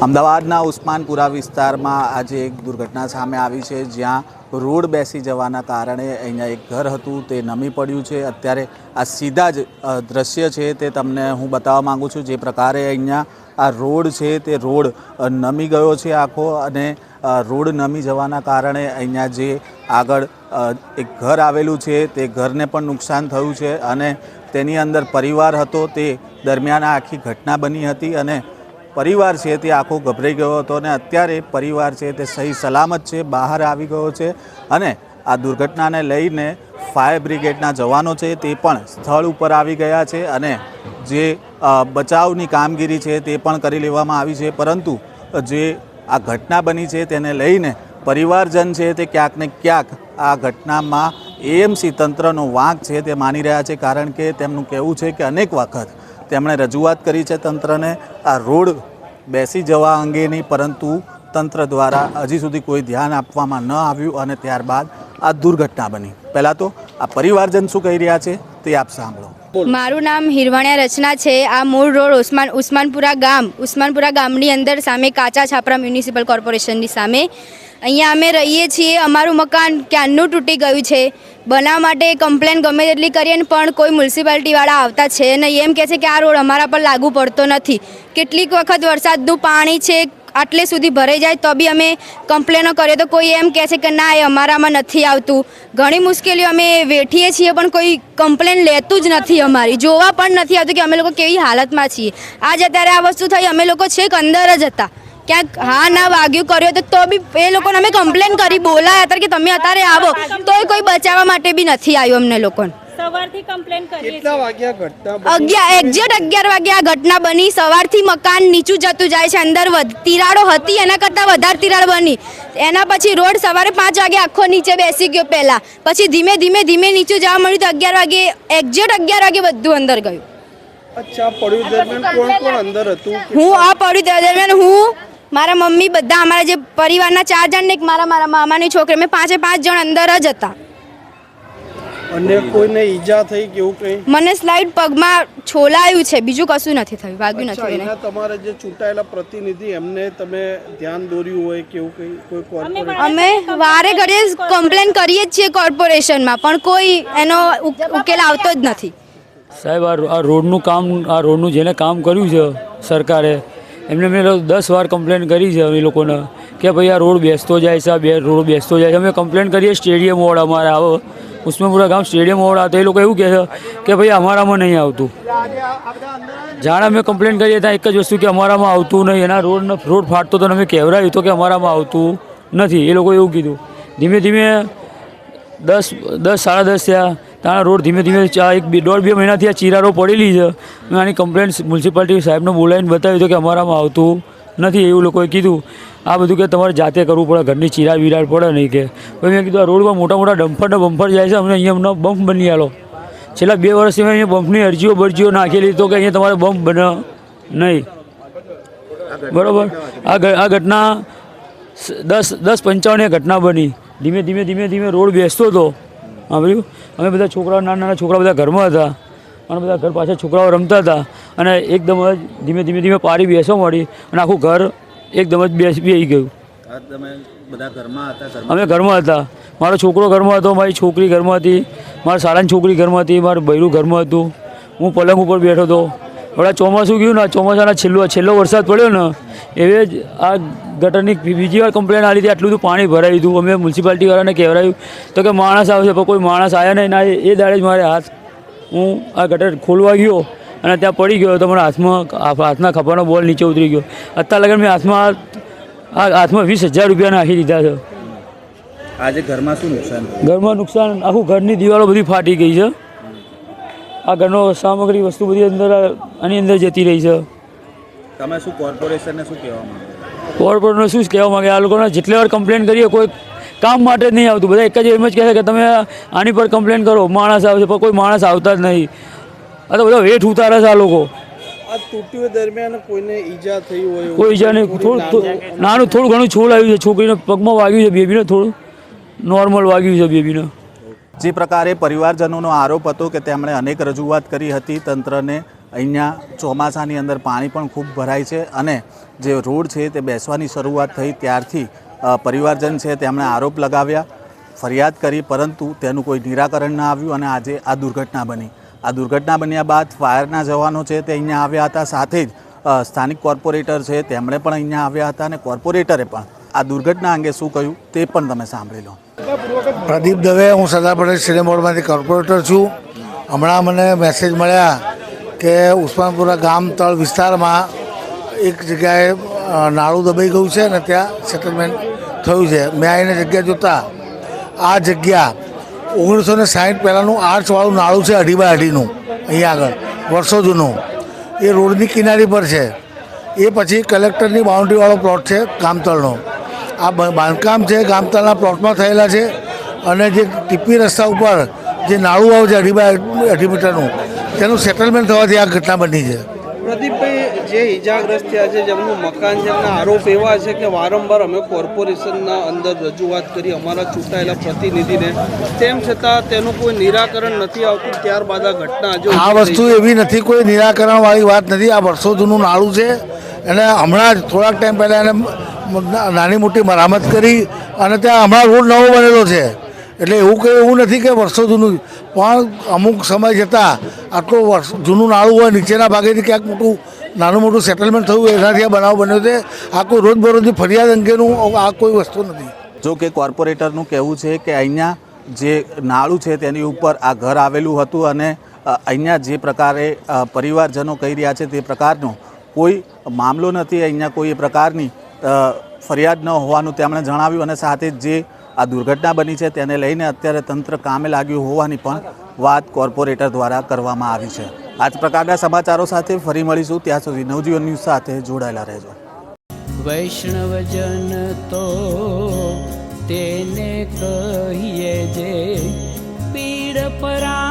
અમદાવાદના ઉસ્માનપુરા વિસ્તારમાં આજે એક દુર્ઘટના સામે આવી છે, જ્યાં રોડ બેસી જવાના કારણે અહીંયા એક ઘર હતું તે નમી પડ્યું છે। અત્યારે આ સીધા જ દ્રશ્ય છે તે તમને હું બતાવવા માંગુ છું। જે પ્રકારે અહીંયા આ રોડ છે તે રોડ નમી ગયો છે આખો, અને રોડ નમી જવાના કારણે અહીંયા જે આગળ એક ઘર આવેલું છે તે ઘરને પણ નુકસાન થયું છે, અને તેની અંદર પરિવાર હતો તે દરમિયાન આ આખી ઘટના બની હતી, અને परिवार है ते आखो गभराई गयो हतो ने अत्यारे परिवार है ते सही सलामत है बहार आवी गयो छे। अने आ दुर्घटनाने लईने फायर ब्रिगेडना जवानो छे ते पण स्थळ उपर आवी गया छे, अने जे बचावनी कामगीरी है ते पण करी लेवामां आवी छे। परंतु जे आ घटना बनी है तेने लईने परिवारजन है ते क्यांक ने क्यांक आ घटनामां एएमसी तंत्रनो वांक है ते मानी रह्या छे, कारण के तेमनुं कहेवुं छे के अनेक वखत તેમણે રજૂઆત કરી છે તંત્રને આ રોડ બેસી જવા અંગેની, પરંતુ તંત્ર દ્વારા હજી સુધી કોઈ ધ્યાન આપવામાં ન આવ્યું અને ત્યારબાદ આ દુર્ઘટના બની। પહેલાં તો આ પરિવારજન શું કહી રહ્યા છે તે આપ સાંભળો। મારું નામ હિરવાણિયા રચના છે। આ મૂળ રોડ ઉસ્માનપુરા ગામની અંદર સામે કાચા છાપરા મ્યુનિસિપલ કોર્પોરેશનની સામે અહીંયા અમે રહીએ છીએ। અમારું મકાન ક્યારનું તૂટી ગયું છે। બનાવ માટે કમ્પ્લેન ગમે તેટલી કરીએ ને પણ કોઈ મ્યુનિસિપાલિટીવાળા આવતા છે નહીં। એમ કહે છે કે આ રોડ અમારા પર લાગુ પડતો નથી। કેટલીક વખત વરસાદનું પાણી છે આટલે સુધી ભરાઈ જાય તો બી અમે કમ્પ્લેનો કરીએ તો કોઈ એમ કહે છે કે ના એ અમારામાં નથી આવતું। ઘણી મુશ્કેલીઓ અમે વેઠીએ છીએ પણ કોઈ કમ્પ્લેન લેતું જ નથી, અમારી જોવા પણ નથી આવતું કે અમે લોકો કેવી હાલતમાં છીએ। આજ અત્યારે આ વસ્તુ થઈ, અમે લોકો છેક અંદર જ હતા, ક્યાંક હા ના વાગ્યું કર્યો તો બી એ લોકોને અમે કમ્પ્લેન કરી બોલાયા હતા કે તમે અત્યારે આવો, તોય કોઈ બચાવવા માટે બી નથી આવ્યું અમને લોકોને। સવારથી કમ્પ્લેન કરી કેટલા વાગ્યા ઘટના એક્ઝેક્ટ 11 વાગે આ ઘટના બની। સવારથી મકાન નીચું જતું જાય છે, અંદર તિરાડો હતી એના કરતાં વધારે તિરાડ બની। એના પછી રોડ સવારે 5 વાગે આખો નીચે બેસી ગયો પહેલાં, પછી ધીમે ધીમે નીચું જવા મળ્યું તો 11 વાગે એક્ઝેક્ટ 11 વાગે બધું અંદર ગયું। અચ્છા, પડ્યું દરમિયાન કોણ કોણ અંદર હતું? હું આ પડ્યું દરમિયાન હું, મારા મમ્મી, બધા અમારા જે પરિવારના 4 જણ ને એક મારા મામાની છોકરી, અમે 5 જણ અંદર જ હતા। અને કોઈને ઈજા થઈ કે એવું કંઈ? મને સ્લાઇડ પગમાં છોલાયું છે, બીજું કશું નથી થયું, વાગ્યું નથી એના તમારા જે ચૂંટાયેલા પ્રતિનિધિ એમને તમે ધ્યાન દોર્યું હોય કે એવું કંઈ? કોઈ કોર્પોરેશન અમે વારે ઘડીએ કમ્પ્લેન કરીએ જ છીએ કોર્પોરેશનમાં, પણ કોઈ એનો ઉકેલ આવતો જ નથી। સાહેબ, આ રોડનું જેને કામ કર્યું છે સરકારે, એમને મેં 10 વાર કમ્પ્લેન કરી છે એ લોકોને કે ભાઈ આ રોડ બેસતો જાય છે, રોડ બેસતો જાય છે। અમે કમ્પ્લેન કરીએ સ્ટેડિયમ વોર્ડ, અમારે આવો ઉસ્માનપુરા ગામ સ્ટેડિયમ વોર્ડ આવતો, એ લોકો એવું કહે છે કે ભાઈ અમારામાં નહીં આવતું। જાણે અમે કમ્પ્લેન કરીએ ત્યાં એક જ વસ્તુ કે અમારામાં આવતું નહીં, એના રોડ ફાટતો તો અમે કહેવરાયું તો કે અમારામાં આવતું નથી, એ લોકો એવું કીધું। ધીમે ધીમે 10 સાડા 10 થયા, ત્યાં રોડ ધીમે 1.5-2 મહિનાથી આ ચિરારો પડેલી છે। મેં આની કમ્પ્લેન મ્યુનિસિપાલિટી સાહેબને બોલાવીને બતાવ્યું તો કે અમારામાં આવતું નથી, એવું લોકોએ કીધું। આ બધું કે તમારે જાતે કરવું પડે, ઘરની ચિરાર વિરાર પડે નહીં કે। પછી મેં કીધું આ રોડમાં મોટા બમ્પર જાય છે, અમને અહીંયા બમ્પ બની આલો। છેલ્લા 2 વર્ષથી મેં અહીંયા બમ્પની અરજીઓ નાખેલી તો કે અહીંયા તમારે બમ્પ બને નહીં, બરાબર। આ ઘટના 10:55 ઘટના બની। ધીમે રોડ બેસતો હતો, સાંભળ્યું? અમે બધા છોકરાઓ, નાના છોકરા બધા ઘરમાં હતા, અને બધા ઘર પાછળ છોકરાઓ રમતા હતા, અને એકદમ જ ધીમે પારી બેસવા મળી, અને આખું ઘર એકદમ જ બેસી ગયું। અમે ઘરમાં હતા, મારો છોકરો ઘરમાં હતો, મારી છોકરી ઘરમાં હતી, મારા સાળાની છોકરી ઘરમાં હતી, મારું બૈરું ઘરમાં હતું, હું પલંગ ઉપર બેઠો હતો। હવે ચોમાસું ગયું ને, ચોમાસાના છેલ્લો વરસાદ પડ્યો ને, એવે જ આ ગટરની બીજી વાર કમ્પ્લેન આવી હતી, આટલું બધું પાણી ભરાયું હતું। અમે મ્યુનિસિપાલિટીવાળાને કહેવરાયું તો કે માણસ આવશે, પણ કોઈ માણસ આવ્યા નહીં। ના, એ દાડે જ મારે હું આ ગટર ખોલવા ગયો અને ત્યાં પડી ગયો તો મારા હાથના ખભાનો બોલ નીચે ઉતરી ગયો। અત્યાર લગન મેં હાથમાં 20,000 રૂપિયા નાખી દીધા છે। આજે ઘરમાં શું નુકસાન? ઘરમાં નુકસાન, આખું ઘરની દિવાલો બધી ફાટી ગઈ છે। આ ઘરનો સામગ્રી વસ્તુ બધી આની અંદર જતી રહી છે। તમે શું કોર્પોરેશનને શું કહેવા માંગો? કોર્પોરેશનને શું કહેવા માંગે? આ લોકોને જેટલી વાર કમ્પ્લેન કરીએ કોઈ કામ માટે જ નહીં આવતું, બધા એક જ એમ જ કહે છે કે તમે આની પર કમ્પ્લેન કરો, માણસ આવશે, પણ કોઈ માણસ આવતા જ નહીં। આ તો બધા વેઠ ઉતારે છે આ લોકો। આ તૂટ્યું દરમિયાન કોઈને ઈજા થઈ હોય? કોઈ ઈજા નહીં, થોડું ઘણું છોલ આવ્યું છે, છોકરીને પગમાં વાગ્યું છે, બેબીને થોડું નોર્મલ વાગ્યું છે બેબીને। જે પ્રકારે પરિવારજનોનો આરોપ હતો કે તેમણે અનેક રજૂઆત કરી હતી તંત્રને, અહીંયા ચોમાસાની અંદર પાણી પણ ખૂબ ભરાય છે, અને જે રોડ છે તે બેસવાની શરૂઆત થઈ ત્યારથી પરિવારજન છે તેમણે આરોપ લગાવ્યા, ફરિયાદ કરી, પરંતુ તેનું કોઈ નિરાકરણ ન આવ્યું અને આજે આ દુર્ઘટના બની. આ દુર્ઘટના બન્યા બાદ ફાયરના જવાનો છે તે અહીંયા આવ્યા હતા, સાથે જ સ્થાનિક કોર્પોરેટર છે તેમણે પણ અહીંયા આવ્યા હતા અને કોર્પોરેટરે પણ આ દુર્ઘટના અંગે શું કહ્યું તે પણ તમે સાંભળી લો. પ્રદીપ દવે, હું સરદાર પટેલ સ્ટેડિયમ રોડમાંથી કોર્પોરેટર છું. હમણાં મને મેસેજ મળ્યા કે ઉસ્માનપુરા ગામ તળ વિસ્તારમાં એક જગ્યાએ નાળું દબાઈ ગયું છે અને ત્યાં સેટલમેન્ટ થયું છે. મેં આવીને જગ્યા જોતાં આ જગ્યા 1960 પહેલાંનું આર્ચવાળું નાળું છે, 2.5 બાય 2.5નું, અહીંયા આગળ વર્ષો જૂનું. એ રોડની કિનારી પર છે. એ પછી કલેક્ટરની બાઉન્ડ્રીવાળો પ્લોટ છે ગામતળનો. આ બાંધકામ છે ગામતળના પ્લોટમાં થયેલા છે અને જે ટીપી રસ્તા ઉપર જે નાળું આવે છે 2.5 બાય 2.5 મીટરનું, તેનું સેટલમેન્ટ થવાથી આ ઘટના બની છે. પ્રદીપભાઈ, જે ઇજાગ્રસ્ત થયા છે, જેમનું મકાન છે, એમના આરોપ એવા છે કે વારંવાર અમે કોર્પોરેશનના અંદર રજૂઆત કરી અમારા ચૂંટાયેલા પ્રતિનિધિને, તેમ છતાં તેનું કોઈ નિરાકરણ નથી આવતું. ત્યારબાદ આ ઘટના હજુ આ વસ્તુ એવી નથી, કોઈ નિરાકરણવાળી વાત નથી. આ વર્ષો જૂનું નાળું છે અને હમણાં જ થોડાક ટાઈમ પહેલાં એને નાની મોટી મરામત કરી અને ત્યાં હમણાં રોડ નવો બનેલો છે. એટલે એવું નથી કે વર્ષો જૂનું, પણ અમુક સમય જતાં આટલું જૂનું નાળું હોય, નીચેના ભાગેથી ક્યાંક નાનું મોટું સેટલમેન્ટ થયું, એનાથી આ બનાવ બન્યો છે. આ કોઈ રોજબરોજની ફરિયાદ અંગેનું આ કોઈ વસ્તુ નથી. જો કે કોર્પોરેટરનું કહેવું છે કે અહીંયા જે નાળું છે તેની ઉપર આ ઘર આવેલું હતું અને અહીંયા જે પ્રકારે પરિવારજનો કહી રહ્યા છે તે પ્રકારનો કોઈ મામલો નથી, અહીંયા કોઈ પ્રકારની ફરિયાદ ન હોવાનું તેમણે જણાવ્યું અને સાથે જ જે આ દુર્ઘટના બની છે તેને લઈને અત્યારે તંત્ર કામે લાગ્યું હોવાની પણ વાત કોર્પોરેટર દ્વારા કરવામાં આવી છે. આ જ પ્રકારના સમાચારો સાથે ફરી મળીશું, ત્યાં સુધી નવજીવન ન્યૂઝ સાથે જોડાયેલા રહેજો. વૈષ્ણવજન તો તેને કહીએ જે પીડ પરા